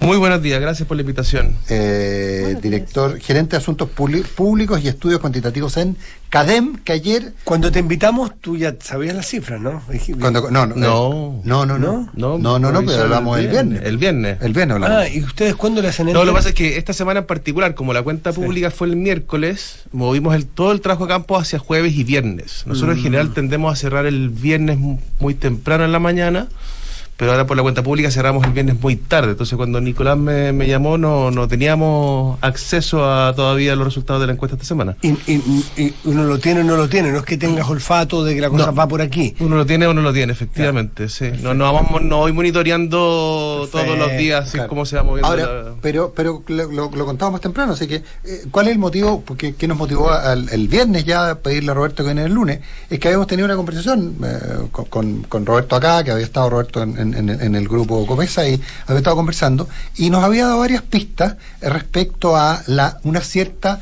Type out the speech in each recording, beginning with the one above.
Muy buenos días, gracias por la invitación. Director, gerente de Asuntos Públicos y Estudios Cuantitativos en CADEM, que ayer... Cuando te invitamos, tú ya sabías las cifras, ¿no? No, pero hablamos el viernes. El viernes hablamos. ¿Y ustedes cuándo le hacen No, lo que pasa es que esta semana en particular, como la cuenta pública fue el miércoles, movimos todo el trabajo de campo hacia jueves y viernes. Nosotros en general tendemos a cerrar el viernes muy temprano en la mañana, pero ahora por la cuenta pública cerramos el viernes muy tarde. Entonces cuando Nicolás me llamó no teníamos acceso a todavía los resultados de la encuesta esta semana. Y uno lo tiene o no lo tiene, no es que tengas olfato de que la cosa va por aquí. Uno lo tiene o no lo tiene, efectivamente. Claro. Sí. No voy monitoreando todos los días cómo se va moviendo. Ahora, pero lo contábamos más temprano, así que ¿cuál es el motivo? Porque ¿qué nos motivó el viernes ya a pedirle a Roberto que viene el lunes? Es que habíamos tenido una conversación con Roberto acá, que había estado Roberto en el grupo Comesa y había estado conversando y nos había dado varias pistas respecto a una cierta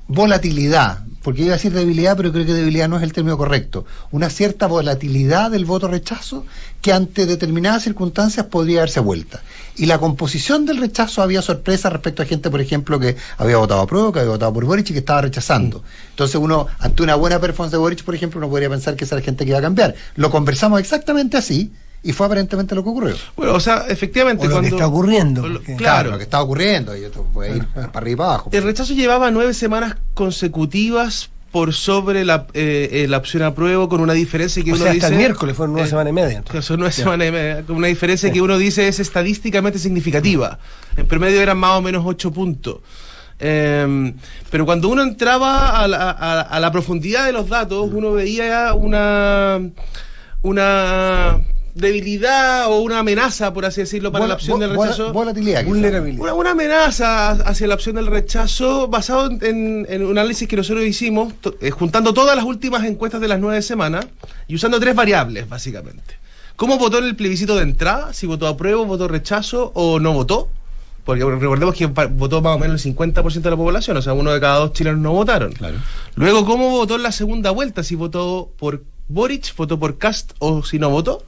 volatilidad, porque iba a decir debilidad, pero creo que debilidad no es el término correcto, una cierta volatilidad del voto rechazo que ante determinadas circunstancias podría darse vuelta. Y la composición del rechazo había sorpresa respecto a gente, por ejemplo, que había votado a prueba, que había votado por Boric y que estaba rechazando. Entonces uno, ante una buena performance de Boric, por ejemplo, uno podría pensar que esa era gente que iba a cambiar. Lo conversamos exactamente así, y fue aparentemente lo que ocurrió. Bueno, o sea, efectivamente... Lo que está ocurriendo. Claro, lo que está ocurriendo, y esto puede ir para arriba y para abajo. El rechazo llevaba 9 semanas consecutivas por sobre la opción apruebo, con una diferencia que uno dice... hasta el miércoles fueron 9 semanas y media. Entonces. Son 9 semanas y media, con una diferencia que uno dice es estadísticamente significativa. En promedio eran más o menos 8 puntos. Pero cuando uno entraba a la profundidad de los datos, uno veía una debilidad o una amenaza, por así decirlo, para la opción del rechazo. Volatilidad. Una amenaza hacia la opción del rechazo basado en un análisis que nosotros hicimos, juntando todas las últimas encuestas de las 9 semanas y usando 3 variables, básicamente. ¿Cómo votó en el plebiscito de entrada? Si votó apruebo, votó rechazo o no votó. Porque recordemos que votó más o menos el 50% de la población, o sea, 1 de cada 2 chilenos no votaron. Claro. Luego, ¿cómo votó en la segunda vuelta? Si votó por Boric, votó por Kast o si no votó.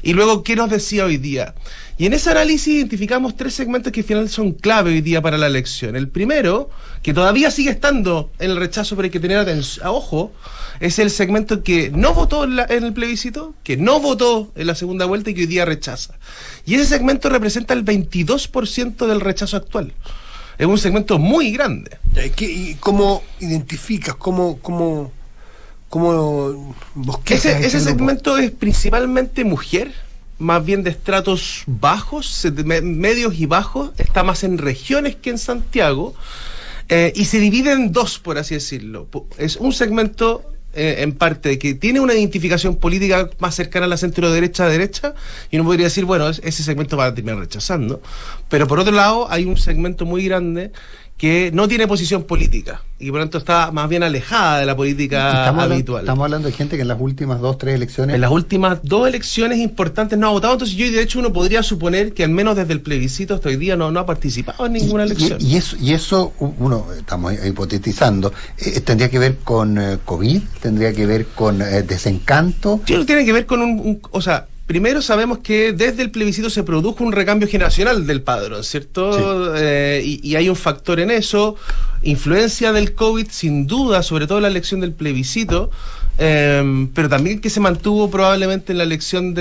Y luego, ¿qué nos decía hoy día? Y en ese análisis identificamos 3 segmentos que al final son clave hoy día para la elección. El primero, que todavía sigue estando en el rechazo, pero hay que tener atención, ojo, es el segmento que no votó en el plebiscito, que no votó en la segunda vuelta y que hoy día rechaza. Y ese segmento representa el 22% del rechazo actual. Es un segmento muy grande. ¿Y cómo identificas, cómo bosquejas ese segmento es principalmente mujer, más bien de estratos bajos, medios y bajos, está más en regiones que en Santiago, y se divide en 2, por así decirlo. Es un segmento en parte que tiene una identificación política más cercana a la centro-derecha, y uno podría decir, bueno, ese segmento va a terminar rechazando, pero por otro lado hay un segmento muy grande que no tiene posición política y por lo tanto está más bien alejada de la política habitual. Estamos hablando de gente que en las últimas 2-3 elecciones... En las últimas 2 elecciones importantes no ha votado, entonces de hecho uno podría suponer que al menos desde el plebiscito hasta hoy día no ha participado en ninguna elección. Y eso uno, estamos hipotetizando, ¿tendría que ver con COVID? ¿Tendría que ver con desencanto? Sí, tiene que ver con o sea, primero sabemos que desde el plebiscito se produjo un recambio generacional del padrón, ¿cierto? Sí. Y hay un factor en eso, influencia del COVID sin duda, sobre todo en la elección del plebiscito, pero también que se mantuvo probablemente en la elección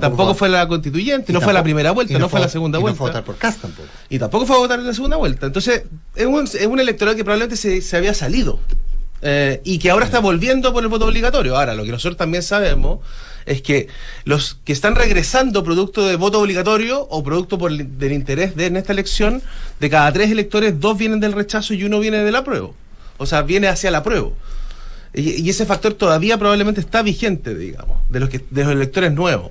tampoco fue la constituyente, no fue la primera vuelta, no fue la segunda vuelta. No fue a votar por Kast tampoco. Y tampoco fue a votar en la segunda vuelta. Entonces, es un electorado que probablemente se había salido. Y que ahora está volviendo por el voto obligatorio. Ahora, lo que nosotros también sabemos es que los que están regresando producto de voto obligatorio o producto del interés en esta elección, de cada 3 electores, 2 vienen del rechazo y 1 viene del apruebo. O sea, viene hacia el apruebo. Y ese factor todavía probablemente está vigente, digamos, de los electores nuevos.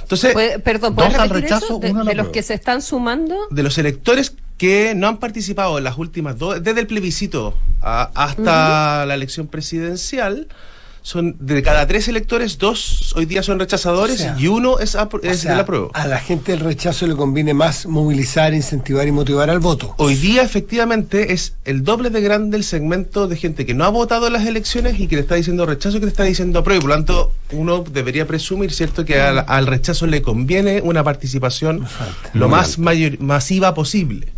Entonces, perdón, ¿puedes repetir eso? ¿De los que se están sumando? De los electores que no han participado en las últimas 2, desde el plebiscito hasta la elección presidencial, son de cada 3 electores, 2 hoy día son rechazadores, o sea, y 1 es del apruebo. A la gente del rechazo le conviene más movilizar, incentivar y motivar al voto. Hoy día efectivamente es el doble de grande el segmento de gente que no ha votado en las elecciones y que le está diciendo rechazo, que le está diciendo apruebo. Por lo tanto, uno debería presumir, ¿cierto?, que al rechazo le conviene una participación lo más masiva posible.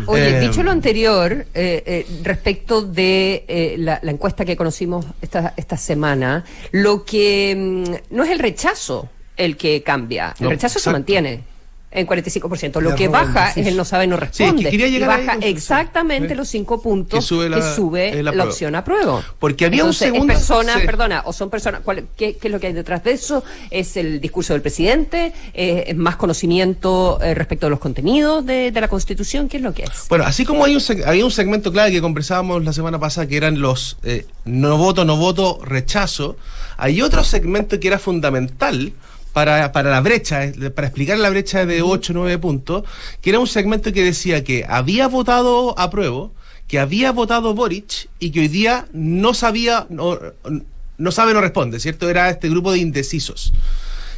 Oye, dicho lo anterior, respecto de la encuesta que conocimos esta semana, lo que no es el rechazo el que cambia, el rechazo se mantiene en 45%. Lo que baja es el no sabe, no responde. Sí, y baja exactamente los 5 puntos que sube la opción apruebo. Porque había entonces, un segundo... son personas, ¿qué es lo que hay detrás de eso? ¿Es el discurso del presidente? ¿Es más conocimiento respecto de los contenidos de la Constitución? ¿Qué es lo que es? Bueno, así como había un segmento clave que conversábamos la semana pasada, que eran los no voto, rechazo, hay otro segmento que era fundamental para la brecha, para explicar la brecha de 8 o 9 puntos, que era un segmento que decía que había votado apruebo, que había votado Boric y que hoy día no sabe, no responde, ¿cierto? Era este grupo de indecisos.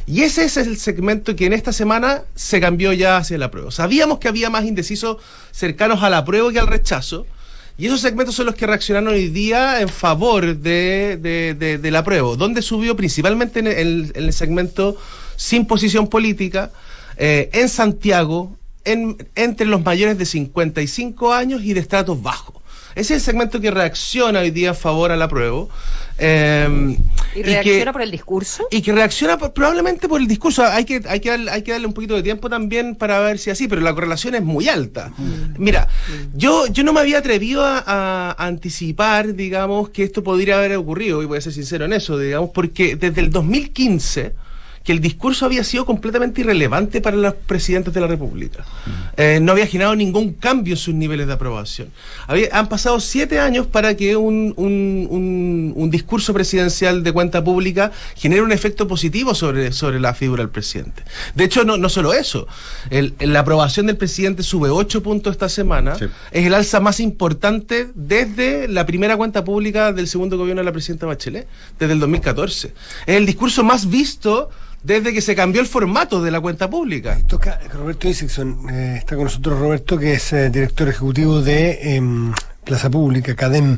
Y ese es el segmento que en esta semana se cambió ya hacia el apruebo. Sabíamos que había más indecisos cercanos al apruebo que al rechazo, y esos segmentos son los que reaccionaron hoy día en favor del apruebo, donde subió principalmente en el segmento sin posición política, en Santiago, entre los mayores de 55 años y de estratos bajos. Ese es el segmento que reacciona hoy día a favor al apruebo. ¿Y reacciona por el discurso? Y que reacciona probablemente por el discurso. Hay que darle un poquito de tiempo también para ver si así, pero la correlación es muy alta. Mira, yo no me había atrevido a anticipar, digamos, que esto podría haber ocurrido, y voy a ser sincero en eso, digamos, porque desde el 2015... que el discurso había sido completamente irrelevante para los presidentes de la República. No había generado ningún cambio en sus niveles de aprobación. Han pasado 7 años para que un discurso presidencial de cuenta pública genere un efecto positivo sobre la figura del presidente. De hecho, no solo eso. La aprobación del presidente sube 8 puntos esta semana. Sí. Es el alza más importante desde la primera cuenta pública del segundo gobierno de la presidenta Bachelet, desde el 2014. Es el discurso más visto desde que se cambió el formato de la cuenta pública. Toca Roberto Isakson, está con nosotros Roberto, que es director ejecutivo de Plaza Pública, CADEM,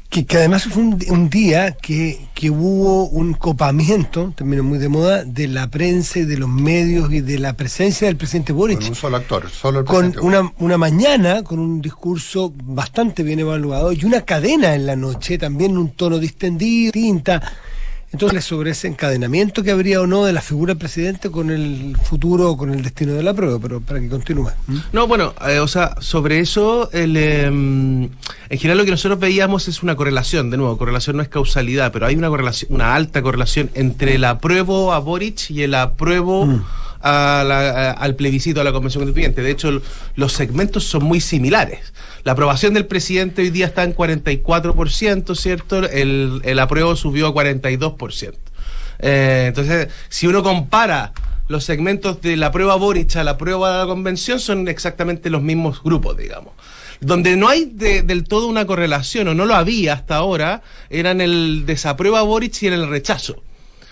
que además fue un día que hubo un copamiento, también muy de moda, de la prensa y de los medios y de la presencia del presidente Boric. Con un solo actor, solo el con presidente. una mañana con un discurso bastante bien evaluado y una cadena en la noche, también un tono distendido, tinta. Entonces, sobre ese encadenamiento que habría o no de la figura del presidente con el futuro o con el destino de la prueba, pero para que continúe. No, bueno, sobre eso, en general lo que nosotros veíamos es una correlación, de nuevo, correlación no es causalidad, pero hay una alta correlación entre el apruebo a Boric y el apruebo al plebiscito, a la Convención Constituyente. De hecho, los segmentos son muy similares. La aprobación del presidente hoy día está en 44%, ¿cierto? El apruebo subió a 42%. Entonces, si uno compara los segmentos de la prueba Boric a la prueba de la Convención, son exactamente los mismos grupos, digamos. Donde no hay del todo una correlación, o no lo había hasta ahora, eran el desaprueba a Boric y el rechazo.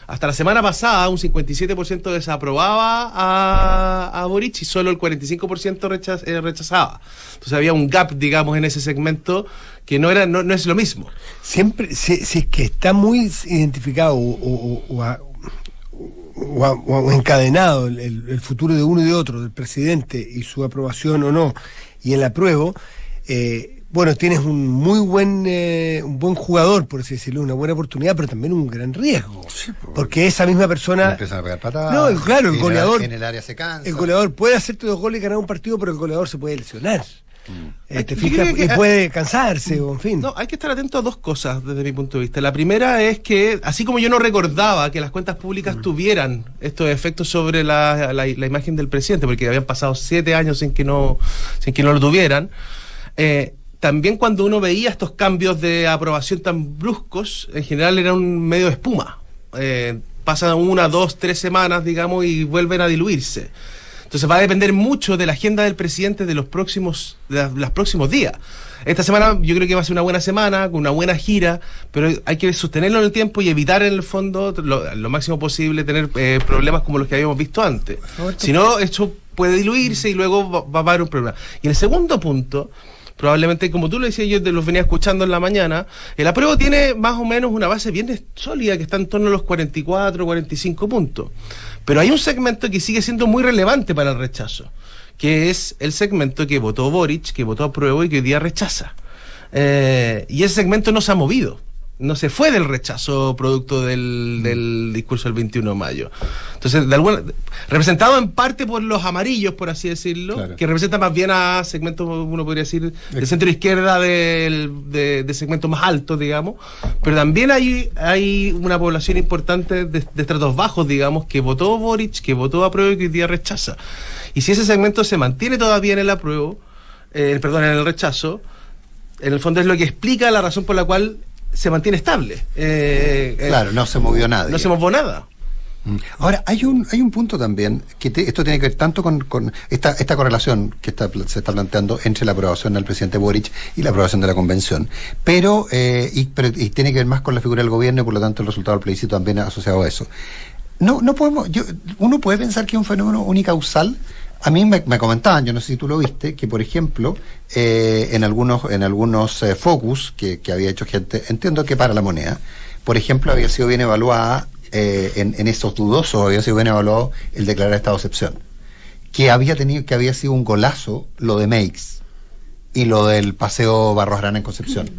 Hasta la semana pasada, un 57% desaprobaba a Boric y solo el 45% rechazaba. Entonces había un gap, digamos, en ese segmento que no es lo mismo. Siempre, si es que está muy identificado o encadenado el futuro de uno y de otro, del presidente y su aprobación o no, y el apruebo, bueno, tienes un buen jugador, por así decirlo, una buena oportunidad, pero también un gran riesgo. Sí, porque esa misma persona empiezan a pegar patadas. No, claro, el goleador en el área se cansa. El goleador puede hacerte 2 goles y ganar un partido, pero el goleador se puede lesionar. ¿Te fijas? Y puede cansarse, o en fin. No, hay que estar atento a 2 cosas desde mi punto de vista. La primera es que, así como yo no recordaba que las cuentas públicas tuvieran estos efectos sobre la imagen del presidente, porque habían pasado 7 años sin que no lo tuvieran, también cuando uno veía estos cambios de aprobación tan bruscos, en general era un medio de espuma. Pasan 1, 2, 3 semanas, digamos, y vuelven a diluirse. Entonces va a depender mucho de la agenda del presidente de los próximos días. Esta semana yo creo que va a ser una buena semana, con una buena gira, pero hay que sostenerlo en el tiempo y evitar en el fondo lo máximo posible tener problemas como los que habíamos visto antes. Si no, esto puede diluirse y luego va a haber un problema. Y el segundo punto, probablemente, como tú lo decías, yo te los venía escuchando en la mañana, el apruebo tiene más o menos una base bien sólida que está en torno a los 44, 45 puntos. Pero hay un segmento que sigue siendo muy relevante para el rechazo, que es el segmento que votó Boric, que votó apruebo y que hoy día rechaza. Y ese segmento no se ha movido. No se fue del rechazo producto del discurso del 21 de mayo. Entonces, representado en parte por los amarillos, por así decirlo, claro, que representa más bien a segmentos, uno podría decir, del centro izquierda, de segmentos más altos, digamos, pero también hay una población importante de estratos bajos, digamos, que votó Boric, que votó apruebo y que hoy día rechaza. Y si ese segmento se mantiene todavía en el apruebo, en el rechazo, en el fondo es lo que explica la razón por la cual se mantiene estable. Claro, no se movió nada. No se movió nada. Ahora, hay un punto también, que esto tiene que ver tanto con esta correlación que se está planteando entre la aprobación del presidente Boric y la aprobación de la convención, pero tiene que ver más con la figura del gobierno y por lo tanto el resultado del plebiscito también asociado a eso. No podemos, uno puede pensar que es un fenómeno unicausal. A mí me comentaban, yo no sé si tú lo viste, que por ejemplo, en algunos focus que había hecho gente, entiendo que para la moneda, por ejemplo, había sido bien evaluada, en esos dudosos, había sido bien evaluado el declarar estado de excepción. Que había sido un golazo lo de Meix y lo del paseo Barros Arana en Concepción.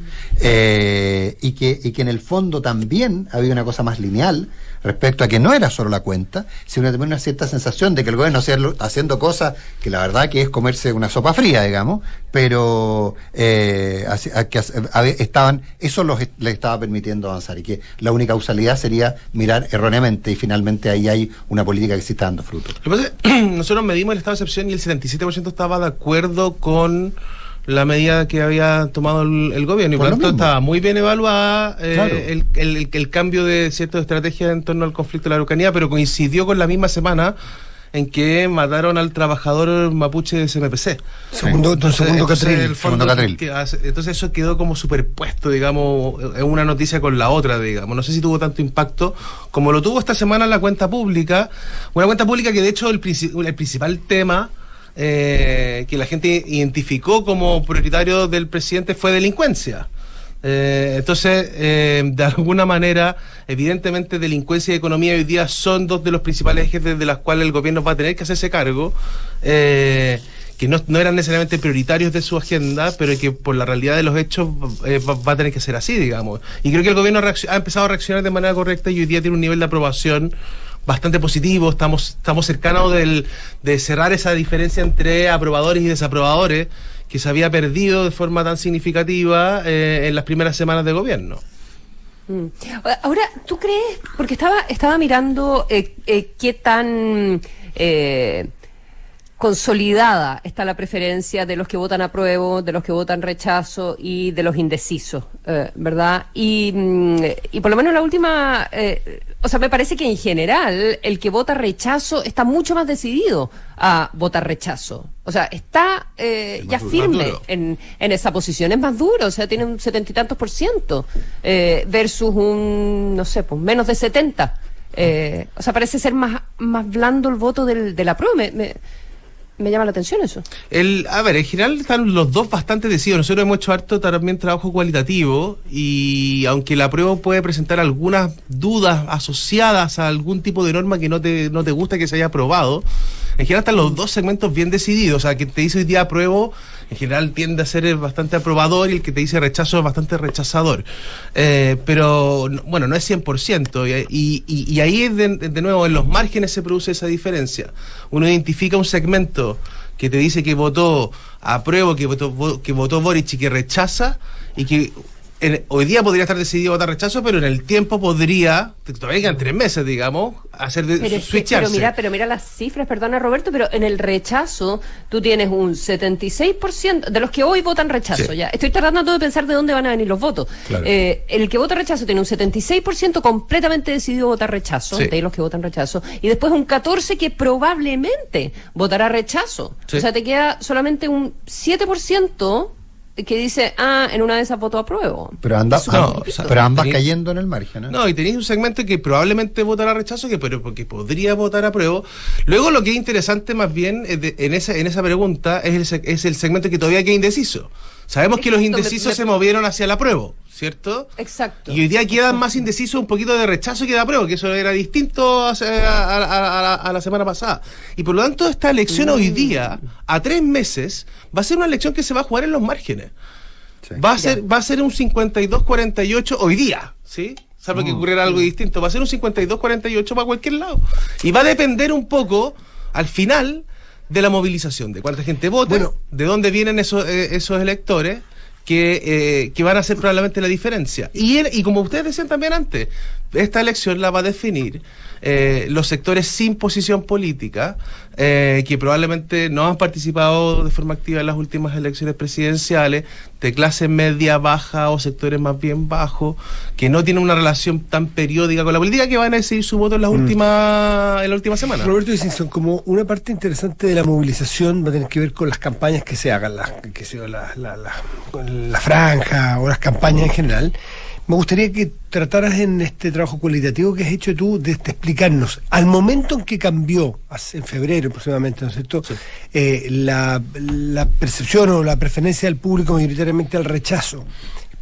Y que en el fondo también había una cosa más lineal respecto a que no era solo la cuenta, sino también una cierta sensación de que el gobierno haciendo cosas que la verdad que es comerse una sopa fría, digamos, pero eso les estaba permitiendo avanzar, y que la única causalidad sería mirar erróneamente, y finalmente ahí hay una política que sí está dando fruto. Lo que pasa es que nosotros medimos el estado de excepción y el 77% estaba de acuerdo con la medida que había tomado el gobierno, y por lo tanto estaba muy bien evaluada, claro, el cambio de ciertas estrategias en torno al conflicto de la Araucanía, pero coincidió con la misma semana en que mataron al trabajador mapuche de CMPC. Segundo Catril. Entonces eso quedó como superpuesto, digamos, en una noticia con la otra, digamos. No sé si tuvo tanto impacto como lo tuvo esta semana la cuenta pública, una cuenta pública que de hecho el principal tema que la gente identificó como prioritario del presidente fue delincuencia. Entonces, de alguna manera, evidentemente delincuencia y economía hoy día son dos de los principales ejes de las cuales el gobierno va a tener que hacerse cargo, que no eran necesariamente prioritarios de su agenda, pero que por la realidad de los hechos va a tener que ser así, digamos. Y creo que el gobierno ha empezado a reaccionar de manera correcta y hoy día tiene un nivel de aprobación bastante positivo. Estamos cercanos de cerrar esa diferencia entre aprobadores y desaprobadores que se había perdido de forma tan significativa en las primeras semanas de gobierno. Ahora, ¿tú crees? Porque estaba mirando qué tan consolidada está la preferencia de los que votan apruebo, de los que votan rechazo y de los indecisos, ¿verdad? Y por lo menos la última, o sea, me parece que en general el que vota rechazo está mucho más decidido a votar rechazo. O sea, está ya firme en esa posición, es más duro, o sea, tiene un 70 y tantos %, versus un, no sé, pues menos de 70. O sea, parece ser más blando el voto del apruebo. Me llama la atención eso. A ver, en general están los dos bastante decididos. Nosotros hemos hecho harto también trabajo cualitativo, y aunque la prueba puede presentar algunas dudas asociadas a algún tipo de norma que no te gusta que se haya aprobado, en general están los dos segmentos bien decididos. O sea, que te dice hoy día apruebo, en general tiende a ser bastante aprobador, y el que te dice rechazo es bastante rechazador. Pero, bueno, no es 100%. Y ahí, de nuevo, en los márgenes se produce esa diferencia. Uno identifica un segmento que te dice que votó apruebo, que votó Boric y que rechaza, y que hoy día podría estar decidido a votar rechazo, pero en el tiempo podría, todavía quedan 3 meses, digamos, switcharse. Pero mira las cifras, perdona Roberto, pero en el rechazo tú tienes un 76% de los que hoy votan rechazo. Sí. Ya estoy tratando de pensar de dónde van a venir los votos. Claro. El que vota rechazo tiene un 76% completamente decidido votar rechazo, Sí. de los que votan rechazo, y después un 14% que probablemente votará rechazo. Sí. O sea, te queda solamente un 7% que dice, en una de esas voto apruebo. Pero, pero ambas cayendo en el margen, ¿no? No, y tenéis un segmento que probablemente votará rechazo, pero porque podría votar apruebo. Luego lo que es interesante más bien en esa pregunta es el segmento que todavía queda indeciso. Sabemos que los indecisos se movieron hacia el apruebo, ¿cierto? Exacto. Y hoy día quedan más indecisos un poquito de rechazo que de apruebo, que eso era distinto a la semana pasada. Y por lo tanto esta elección hoy día, a 3 meses, va a ser una elección que se va a jugar en los márgenes. Sí. Va a ser un 52-48 hoy día, ¿sí? Salvo que ocurriera algo distinto. Va a ser un 52-48 para cualquier lado. Y va a depender un poco, al final, de la movilización, de cuánta gente vota, de dónde vienen esos electores que van a hacer probablemente la diferencia. Y como ustedes decían también antes, esta elección la va a definir los sectores sin posición política, que probablemente no han participado de forma activa en las últimas elecciones presidenciales, de clase media, baja o sectores más bien bajos, que no tienen una relación tan periódica con la política, que van a decidir su voto en la última semana. Roberto Dickinson, como una parte interesante de la movilización va a tener que ver con las campañas que se hagan, la franja o las campañas en general. Me gustaría que trataras en este trabajo cualitativo que has hecho tú de explicarnos, al momento en que cambió, en febrero aproximadamente, ¿no es cierto?, Sí. La percepción o la preferencia del público mayoritariamente al rechazo.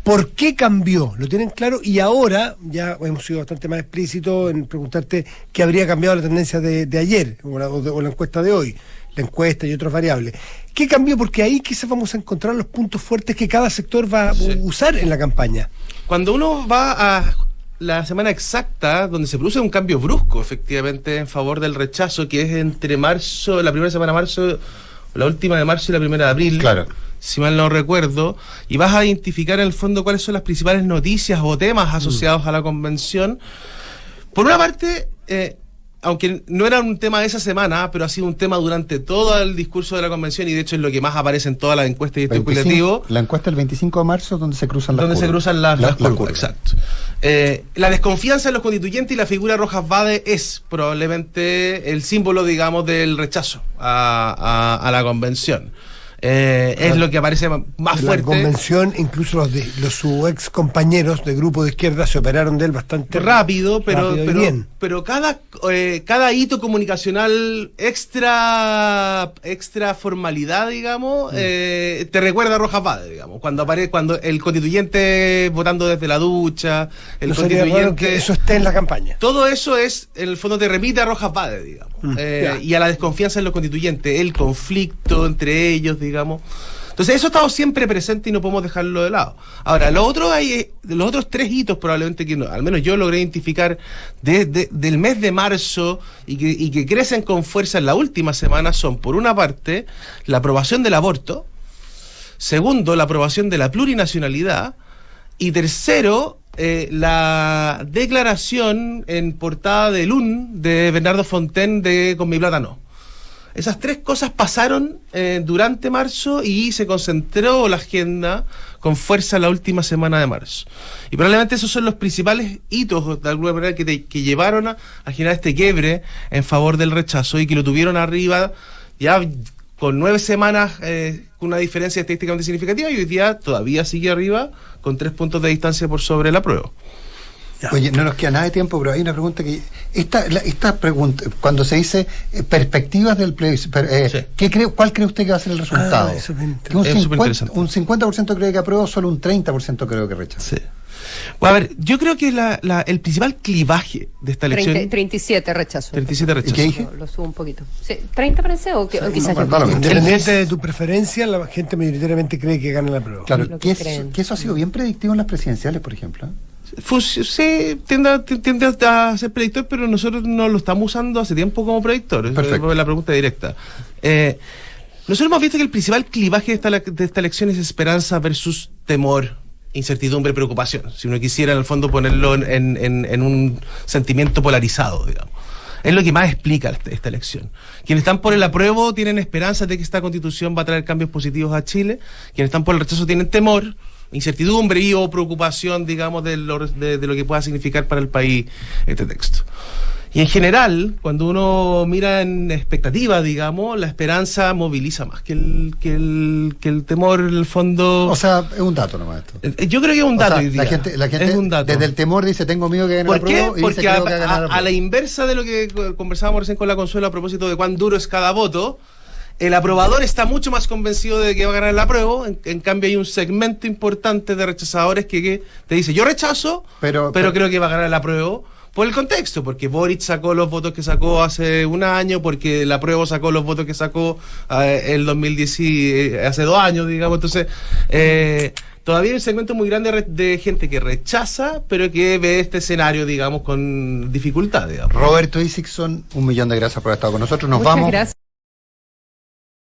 ¿Por qué cambió? ¿Lo tienen claro? Y ahora ya hemos sido bastante más explícitos en preguntarte qué habría cambiado la tendencia de ayer o la encuesta de hoy, la encuesta y otras variables. ¿Qué cambió? Porque ahí quizás vamos a encontrar los puntos fuertes que cada sector va a usar en la campaña. Cuando uno va a la semana exacta, donde se produce un cambio brusco, efectivamente, en favor del rechazo, que es entre marzo, la primera semana de marzo, la última de marzo y la primera de abril, Claro. si mal no recuerdo, y vas a identificar en el fondo cuáles son las principales noticias o temas asociados a la convención. Por una parte, aunque no era un tema de esa semana, pero ha sido un tema durante todo el discurso de la convención, y de hecho es lo que más aparece en todas las encuestas y especulativo. La encuesta del 25 de marzo, donde se cruzan las curvas. Se cruzan las curvas, curvas. exacto. La desconfianza en los constituyentes y la figura de Rojas Vade es probablemente el símbolo, digamos, del rechazo a la convención. Es lo que aparece más En fuerte. la convención, incluso sus ex compañeros de grupo de izquierda se operaron de él bastante rápido, pero bien. Pero cada hito comunicacional extra formalidad, digamos, te recuerda a Rojas Vade, digamos, cuando el constituyente votando desde la ducha, el No sería raro constituyente, que eso esté en la campaña. todo eso es, en el fondo, te remite a Rojas Vade, digamos, y a la desconfianza en los constituyentes, el conflicto entre ellos, digamos. Entonces eso ha estado siempre presente y no podemos dejarlo de lado. Ahora, los otros 3 hitos probablemente que al menos yo logré identificar del mes de marzo y que crecen con fuerza en la última semana son, por una parte, la aprobación del aborto, segundo, la aprobación de la plurinacionalidad, y tercero, la declaración en portada de LUN de Bernardo Fontaine de Con mi plata no. Esas 3 cosas pasaron durante marzo y se concentró la agenda con fuerza la última semana de marzo. Y probablemente esos son los principales hitos, de alguna manera, que llevaron a generar este quiebre en favor del rechazo y que lo tuvieron arriba ya con 9 semanas, con una diferencia estadísticamente significativa, y hoy día todavía sigue arriba con 3 puntos de distancia por sobre la prueba. Oye, no nos queda nada de tiempo, pero hay una pregunta que... Esta pregunta, cuando se dice perspectivas del plebiscito, Sí. ¿cuál cree usted que va a ser el resultado? Eso es bien Que un Es superinteresante. 50% cree que aprueba, solo un 30% creo que rechaza. Sí. Bueno, a ver, yo creo que el principal clivaje de esta elección... 37 rechazo. 37 rechazos. ¿Y qué dije? Lo subo un poquito. Sí, 30 parece o quizás no, yo- da lo mismo. Independiente de tu preferencia, la gente mayoritariamente cree que gana la prueba. Claro, Lo que que creen. eso ha sido bien predictivo en las presidenciales, por ejemplo. Sí, tiende a ser predictor, pero nosotros no lo estamos usando hace tiempo como predictor. Perfecto. Es la pregunta directa. Nosotros hemos visto que el principal clivaje de esta elección es esperanza versus temor incertidumbre, preocupación. Si uno quisiera, en el fondo, ponerlo en un sentimiento polarizado, digamos. Es lo que más explica esta elección. Quienes están por el apruebo tienen esperanzas de que esta constitución va a traer cambios positivos a Chile. Quienes están por el rechazo tienen temor, incertidumbre y o preocupación, digamos, de lo que pueda significar para el país este texto. Y en general, cuando uno mira en expectativa, digamos, la esperanza moviliza más que el temor, en el fondo. O sea, es un dato nomás esto. Yo creo que es un dato. O sea, la gente es un dato. desde el temor dice, tengo miedo que gane la ¿Por qué? prueba, y Porque dice, creo que va a ganar la a la prueba. inversa de lo que conversábamos recién con la Consuelo a propósito de cuán duro es cada voto, el aprobador está mucho más convencido de que va a ganar el apruebo. En cambio, hay un segmento importante de rechazadores que te dice, yo rechazo, pero creo que va a ganar el apruebo. Por el contexto, porque Boric sacó los votos que sacó hace un año, porque el apruebo sacó los votos que sacó el 2010, hace 2 años, digamos. Entonces, todavía hay un segmento muy grande de gente que rechaza, pero que ve este escenario, digamos, con dificultad, digamos. Roberto Isixson, 1.000.000 de gracias por haber estado con nosotros. Nos Muchas vamos. gracias.